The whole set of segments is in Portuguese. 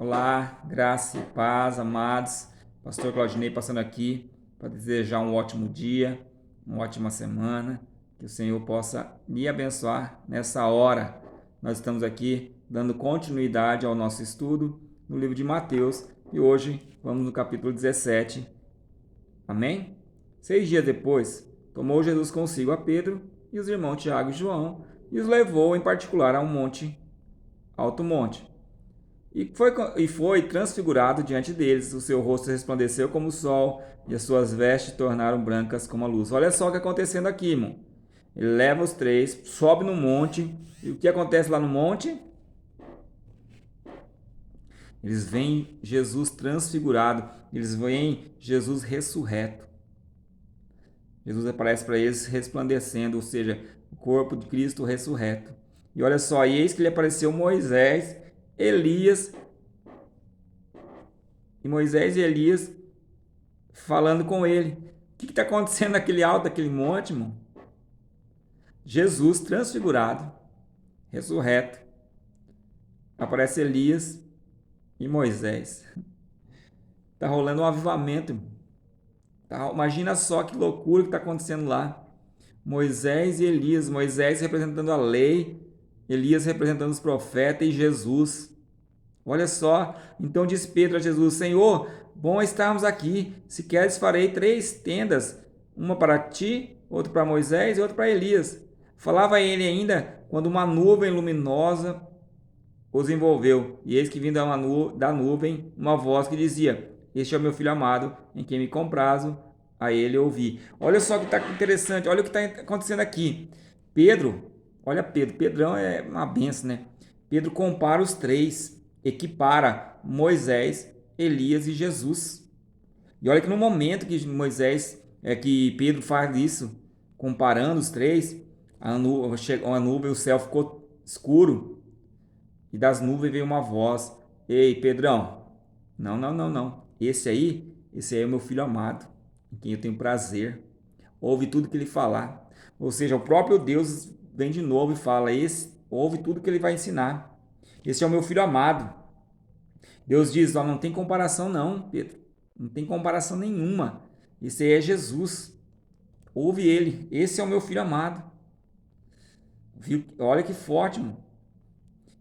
Olá, graça e paz, amados. Pastor Claudinei passando aqui para desejar um ótimo dia, uma ótima semana, que o Senhor possa me abençoar nessa hora. Nós estamos aqui dando continuidade ao nosso estudo no livro de Mateus e hoje vamos no capítulo 17. Amém? 6 dias depois, tomou Jesus consigo a Pedro e os irmãos Tiago e João e os levou em particular a um monte, alto monte. E foi transfigurado diante deles, o seu rosto resplandeceu como o sol, e as suas vestes tornaram brancas como a luz. Olha só o que está acontecendo aqui, irmão. Ele leva os três, sobe no monte, e o que acontece lá no monte? Eles veem Jesus transfigurado, eles veem Jesus ressurreto. Jesus aparece para eles resplandecendo, ou seja, o corpo de Cristo ressurreto. E olha só, e eis que lhe apareceu Moisés, Elias, e Elias falando com ele. O que está acontecendo naquele alto, daquele monte, irmão? Jesus transfigurado, ressurreto. Aparece Elias e Moisés. Está rolando um avivamento, irmão. Imagina só que loucura que está acontecendo lá. Moisés e Elias. Moisés representando a lei, Elias representando os profetas e Jesus. Olha só, então diz Pedro a Jesus: Senhor, bom estarmos aqui. Se queres, farei 3 tendas, uma para ti, outra para Moisés e outra para Elias. Falava ele ainda quando uma nuvem luminosa os envolveu. E eis que vindo da nuvem uma voz que dizia: Este é o meu filho amado, em quem me comprazo, a ele ouvi. Olha só o que está interessante, olha o que está acontecendo aqui. Pedro, olha Pedro, Pedrão é uma benção, né? Pedro compara os três, equipara Moisés, Elias e Jesus. E olha que no momento que que Pedro faz isso, comparando os três, chegou a nuvem, o céu ficou escuro e das nuvens veio uma voz: Ei, Pedrão, não, não, não, não. Esse aí é o meu filho amado, em quem eu tenho prazer. Ouve tudo que ele falar. Ou seja, o próprio Deus vem de novo e fala: ouve tudo que ele vai ensinar. Esse é o meu filho amado. Deus diz: ó, não tem comparação não, Pedro. Não tem comparação nenhuma. Esse aí é Jesus. Ouve ele. Esse é o meu filho amado. Viu? Olha que forte, mano.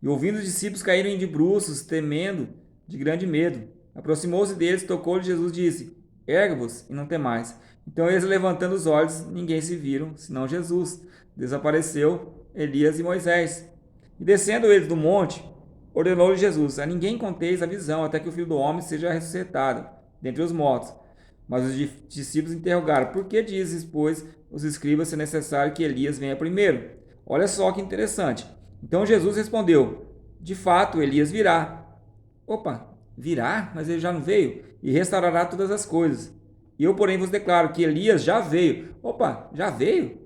E ouvindo os discípulos caírem de bruços, temendo de grande medo. Aproximou-se deles, tocou-lhe Jesus, disse: Erga-vos e não temais. Então eles, levantando os olhos, ninguém se viram, senão Jesus. Desapareceu Elias e Moisés. E descendo eles do monte, ordenou-lhe Jesus: A ninguém conteis a visão, até que o Filho do Homem seja ressuscitado dentre os mortos. Mas os discípulos interrogaram: Por que dizes, pois, os escribas ser necessário que Elias venha primeiro? Olha só que interessante. Então Jesus respondeu: De fato, Elias virá. Opa, virá? Mas ele já não veio? E restaurará todas as coisas. E eu, porém, vos declaro que Elias já veio. Opa, já veio?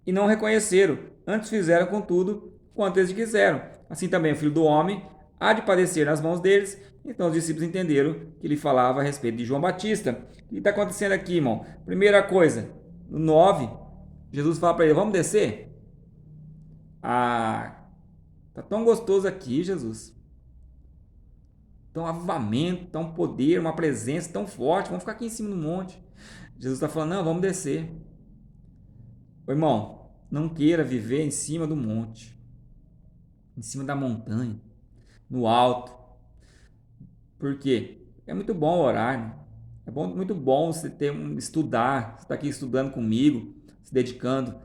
E não reconheceram. Antes fizeram, contudo, quanto eles quiseram. Assim também o Filho do Homem há de padecer nas mãos deles. Então os discípulos entenderam que ele falava a respeito de João Batista. O que está acontecendo aqui, irmão? Primeira coisa, no 9, Jesus fala para ele: Vamos descer? Ah, tá tão gostoso aqui, Jesus. Tão avivamento, tão poder, uma presença tão forte. Vamos ficar aqui em cima do monte. Jesus está falando: Não, vamos descer. Ô, irmão, não queira viver em cima do monte, em cima da montanha, no alto. Por quê? É muito bom orar, né? Muito bom você estudar, você está aqui estudando comigo, se dedicando,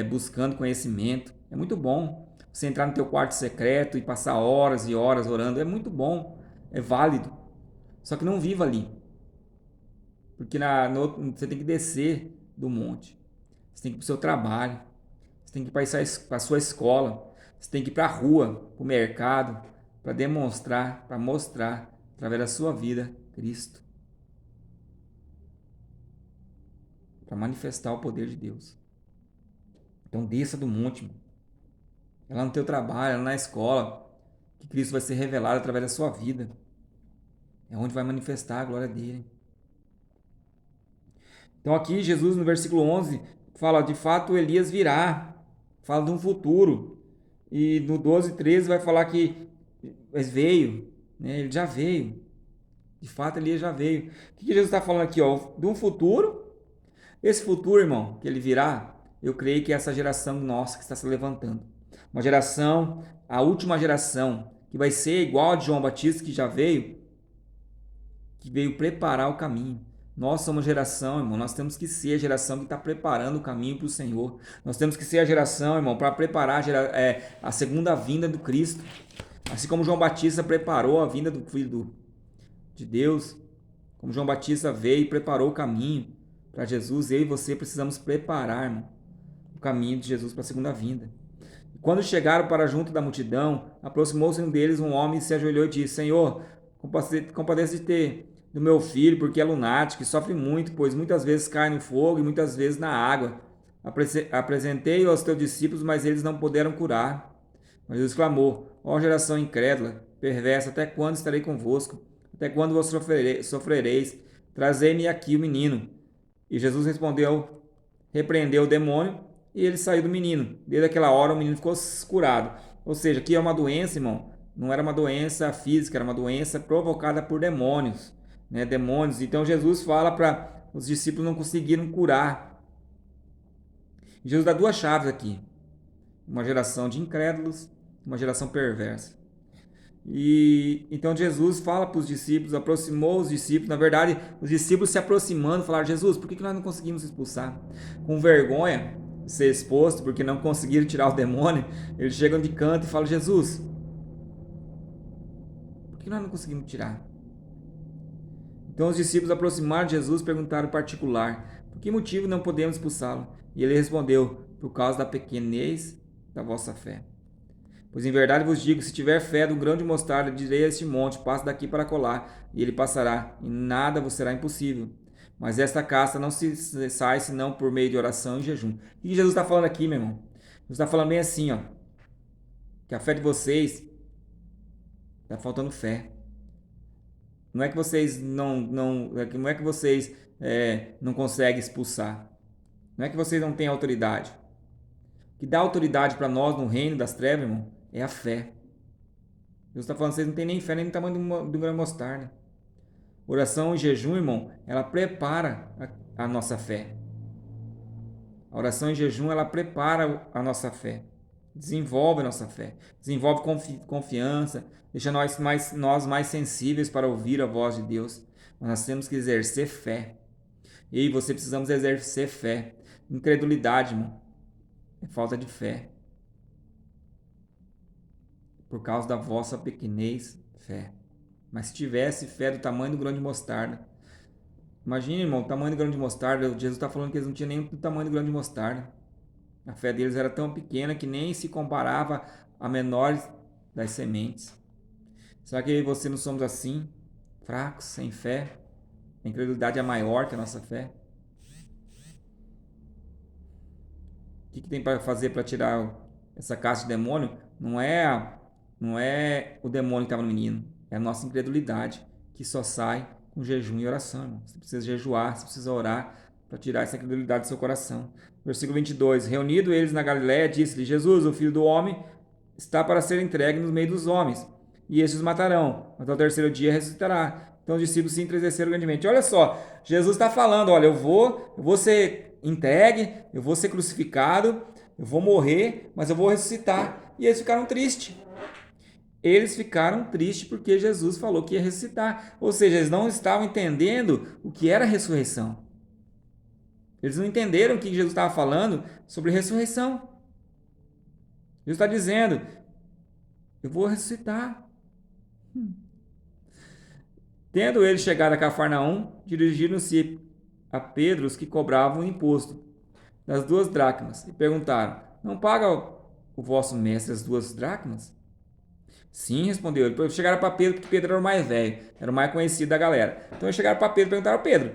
buscando conhecimento. É muito bom você entrar no teu quarto secreto e passar horas e horas orando. É muito bom, é válido. Só que não viva ali, porque você tem que descer do monte. Você tem que ir para o seu trabalho, você tem que ir para a sua escola, você tem que ir para a rua, para o mercado, para demonstrar, para mostrar, através da sua vida, Cristo. Para manifestar o poder de Deus. Então desça do monte, mano. É lá no teu trabalho, é lá na escola, que Cristo vai ser revelado através da sua vida. É onde vai manifestar a glória dele. Então aqui Jesus no versículo 11 fala: de fato Elias virá. Fala de um futuro. E no 12 e 13 vai falar que veio. né? Ele já veio. De fato, Elias já veio. O que Jesus está falando aqui? Ó? De um futuro. Esse futuro, irmão, que ele virá, eu creio que é essa geração nossa que está se levantando. Uma geração, a última geração, que vai ser igual a de João Batista, que veio preparar o caminho. Nós somos geração, irmão, nós temos que ser a geração que está preparando o caminho para o Senhor. Nós temos que ser a geração, irmão, para preparar a segunda vinda do Cristo. Assim como João Batista preparou a vinda do Filho de Deus, como João Batista veio e preparou o caminho para Jesus, eu e você precisamos preparar, irmão, o caminho de Jesus para a segunda vinda. Quando chegaram para junto da multidão, aproximou-se um deles, um homem, e se ajoelhou e disse: Senhor, compadece-te do meu filho, porque é lunático e sofre muito, pois muitas vezes cai no fogo e muitas vezes na água. Apresentei-o aos teus discípulos, mas eles não puderam curar. Mas Jesus clamou: Ó geração incrédula, perversa, até quando estarei convosco? Até quando vos sofrereis? Trazei-me aqui o menino. E Jesus respondeu, repreendeu o demônio, e ele saiu do menino. Desde aquela hora o menino ficou curado. Ou seja, aqui é uma doença, irmão. Não era uma doença física, era uma doença provocada por demônios, né? Demônios. Então Jesus fala para os discípulos não conseguiram curar. E Jesus dá duas chaves aqui: uma geração de incrédulos, uma geração perversa. E então Jesus fala para os discípulos, aproximou os discípulos. Na verdade, os discípulos se aproximando falaram: Jesus, por que nós não conseguimos expulsar? Com vergonha de ser exposto, porque não conseguiram tirar o demônio, eles chegam de canto e falam: Jesus, por que nós não conseguimos tirar? Então os discípulos aproximaram de Jesus e perguntaram em particular: por que motivo não podemos expulsá-lo? E ele respondeu: por causa da pequenez da vossa fé. Pois em verdade vos digo, se tiver fé do grão de mostarda, direi a este monte, passa daqui para colar, e ele passará, e nada vos será impossível. Mas esta casta não se sai senão por meio de oração e jejum. O que Jesus está falando aqui, meu irmão? Jesus está falando bem assim, ó, que a fé de vocês está faltando fé. Não é que vocês não é que vocês não conseguem expulsar. Não é que vocês não têm autoridade. O que dá autoridade para nós no reino das trevas, irmão, é a fé. Deus está falando, vocês não têm nem fé nem no tamanho do grão de mostarda. Oração e jejum, irmão, ela prepara a nossa fé. A oração e jejum, ela prepara a nossa fé. Desenvolve a nossa fé. Desenvolve confiança. Deixa nós mais sensíveis para ouvir a voz de Deus. Mas nós temos que exercer fé. Eu e você precisamos exercer fé. Incredulidade, irmão, é falta de fé. Por causa da vossa pequenez, fé. Mas se tivesse fé do tamanho do grão de mostarda. Imagina, irmão, o tamanho do grão de mostarda. Jesus está falando que eles não tinham nem o tamanho do grão de mostarda. A fé deles era tão pequena que nem se comparava a menores das sementes. Será que eu e você não somos assim? Fracos, sem fé? A incredulidade é maior que a nossa fé? O que tem para fazer para tirar essa casta de demônio? Não é o demônio que estava no menino. É a nossa incredulidade, que só sai com jejum e oração, irmão. Você precisa jejuar, você precisa orar para tirar essa incredulidade do seu coração. Versículo 22. Reunido eles na Galiléia, disse-lhe: Jesus, o Filho do Homem, está para ser entregue no meio dos homens, e estes os matarão, mas ao terceiro dia ressuscitará. Então os discípulos se entristeceram grandemente. Olha só, Jesus está falando: olha, eu vou ser entregue, eu vou ser crucificado, eu vou morrer, mas eu vou ressuscitar. E eles ficaram tristes. Eles ficaram tristes porque Jesus falou que ia ressuscitar. Ou seja, eles não estavam entendendo o que era a ressurreição. Eles não entenderam o que Jesus estava falando sobre ressurreição. Jesus está dizendo: eu vou ressuscitar. Tendo eles chegado a Cafarnaum, dirigiram-se a Pedro os que cobravam o imposto das 2 dracmas e perguntaram: não paga o vosso mestre as 2 dracmas? Sim, respondeu ele. Depois chegaram para Pedro, porque Pedro era o mais velho, era o mais conhecido da galera. Então eles chegaram para Pedro e perguntaram: Pedro,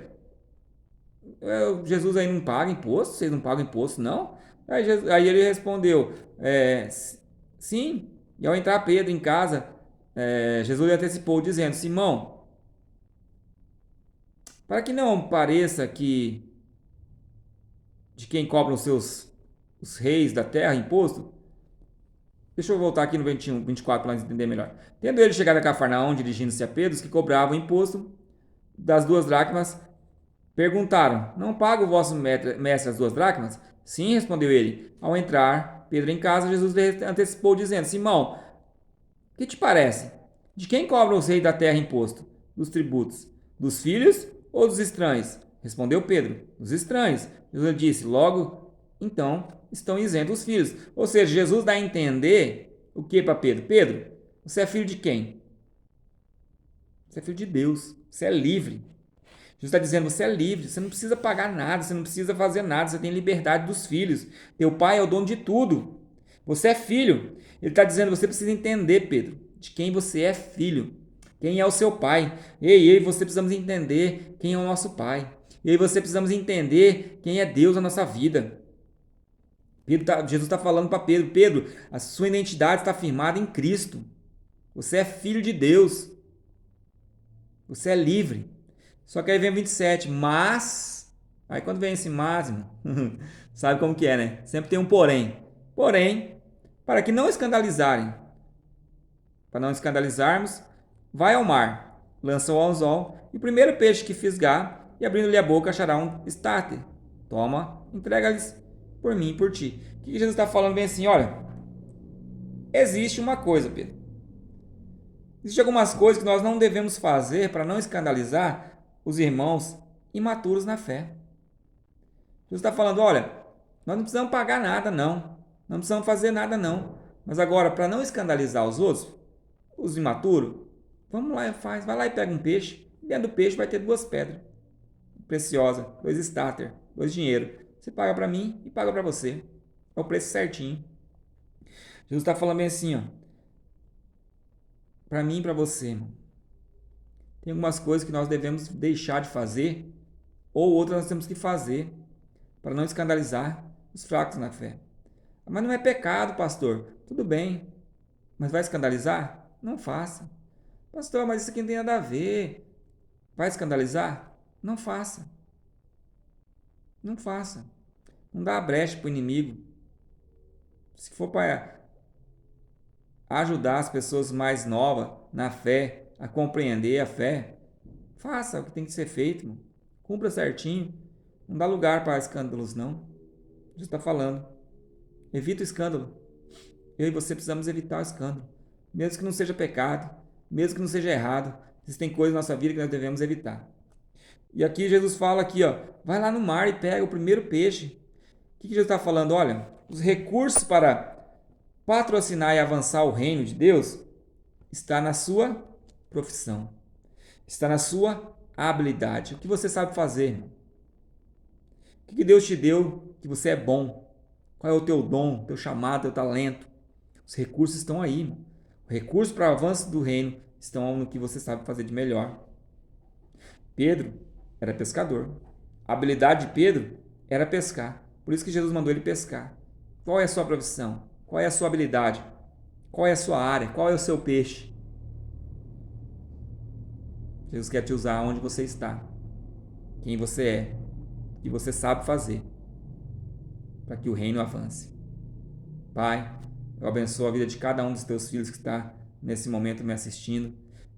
Jesus aí não paga imposto? Vocês não pagam imposto, não? Aí ele respondeu: sim. E ao entrar Pedro em casa, Jesus lhe antecipou, dizendo: Simão, para que não pareça que de quem cobram os reis da terra imposto, Deixa eu voltar aqui no 21, 24 para nós entender melhor. Tendo ele chegado a Cafarnaum, dirigindo-se a Pedro, os que cobravam o imposto das 2 dracmas, perguntaram: Não paga o vosso mestre as 2 dracmas? Sim, respondeu ele. Ao entrar Pedro em casa, Jesus lhe antecipou, dizendo: Simão, que te parece? De quem cobram os reis da terra imposto? Dos tributos? Dos filhos ou dos estranhos? Respondeu Pedro: Dos estranhos. Jesus disse: Logo, então, estão isentos os filhos. Ou seja, Jesus dá a entender o que para Pedro? Pedro, você é filho de quem? Você é filho de Deus. Você é livre. Jesus está dizendo: você é livre, você não precisa pagar nada, você não precisa fazer nada, você tem liberdade dos filhos. Teu pai é o dono de tudo. Você é filho. Ele está dizendo: você precisa entender, Pedro, de quem você é filho. Quem é o seu pai? Ei, você precisamos entender quem é o nosso pai. E você precisamos entender quem é Deus na nossa vida. Jesus está falando para Pedro: Pedro, a sua identidade está firmada em Cristo. Você é filho de Deus. Você é livre. Só que aí vem o 27, mas... Aí quando vem esse mas, sabe como que é, né? Sempre tem um porém. Porém, para que não escandalizarem, para não escandalizarmos, vai ao mar, lança o anzol, e o primeiro peixe que fisgar, e abrindo-lhe a boca achará um estáter. Toma, entrega-lhes por mim e por ti. O que Jesus está falando bem assim? Olha, existe uma coisa, Pedro. Existem algumas coisas que nós não devemos fazer para não escandalizar os irmãos imaturos na fé. Jesus está falando: olha, nós não precisamos pagar nada, não. Não precisamos fazer nada, não. Mas agora, para não escandalizar os outros, os imaturos, vamos lá e faz. Vai lá e pega um peixe. Dentro do peixe vai ter 2 pedras preciosas, 2 starter, 2 dinheiro. Você paga para mim e paga para você. É o preço certinho. Jesus está falando bem assim, ó. Para mim e para você, irmão. Tem algumas coisas que nós devemos deixar de fazer, ou outras nós temos que fazer, para não escandalizar os fracos na fé. Mas não é pecado, pastor. Tudo bem. Mas vai escandalizar? Não faça. Pastor, mas isso aqui não tem nada a ver. Vai escandalizar? Não faça. Não faça. Não dá brecha para o inimigo. Se for para ajudar as pessoas mais novas na fé, a compreender a fé, faça o que tem que ser feito, irmão. Cumpra certinho. Não dá lugar para escândalos, não. Jesus está falando. Evita o escândalo. Eu e você precisamos evitar o escândalo. Mesmo que não seja pecado, mesmo que não seja errado, existem coisas na nossa vida que nós devemos evitar. E aqui Jesus fala aqui, ó, vai lá no mar e pega o primeiro peixe. O que Jesus está falando? Olha, os recursos para patrocinar e avançar o reino de Deus está na sua profissão. Está na sua habilidade. O que você sabe fazer, irmão? O que Deus te deu que você é bom? Qual é o teu dom, teu chamado, teu talento? Os recursos estão aí, irmão. O recurso para o avanço do reino estão no que você sabe fazer de melhor. Pedro era pescador. A habilidade de Pedro era pescar. Por isso que Jesus mandou ele pescar. Qual é a sua profissão? Qual é a sua habilidade? Qual é a sua área? Qual é o seu peixe? Jesus quer te usar onde você está, quem você é, o que você sabe fazer, para que o reino avance. Pai, eu abençoo a vida de cada um dos teus filhos que está nesse momento me assistindo,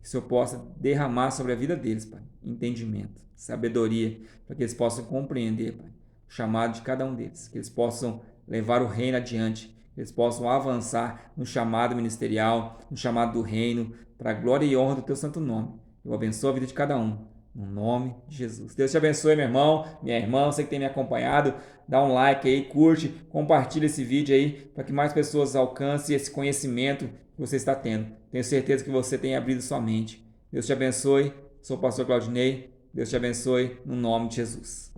que o Senhor possa derramar sobre a vida deles, Pai, entendimento, sabedoria, para que eles possam compreender, Pai, o chamado de cada um deles, que eles possam levar o reino adiante, que eles possam avançar no chamado ministerial, no chamado do reino, para a glória e honra do teu santo nome. Eu abençoo a vida de cada um, no nome de Jesus. Deus te abençoe, meu irmão, minha irmã, você que tem me acompanhado. Dá um like aí, curte, compartilha esse vídeo aí, para que mais pessoas alcancem esse conhecimento que você está tendo. Tenho certeza que você tem abrido sua mente. Deus te abençoe. Sou o pastor Claudinei. Deus te abençoe, no nome de Jesus.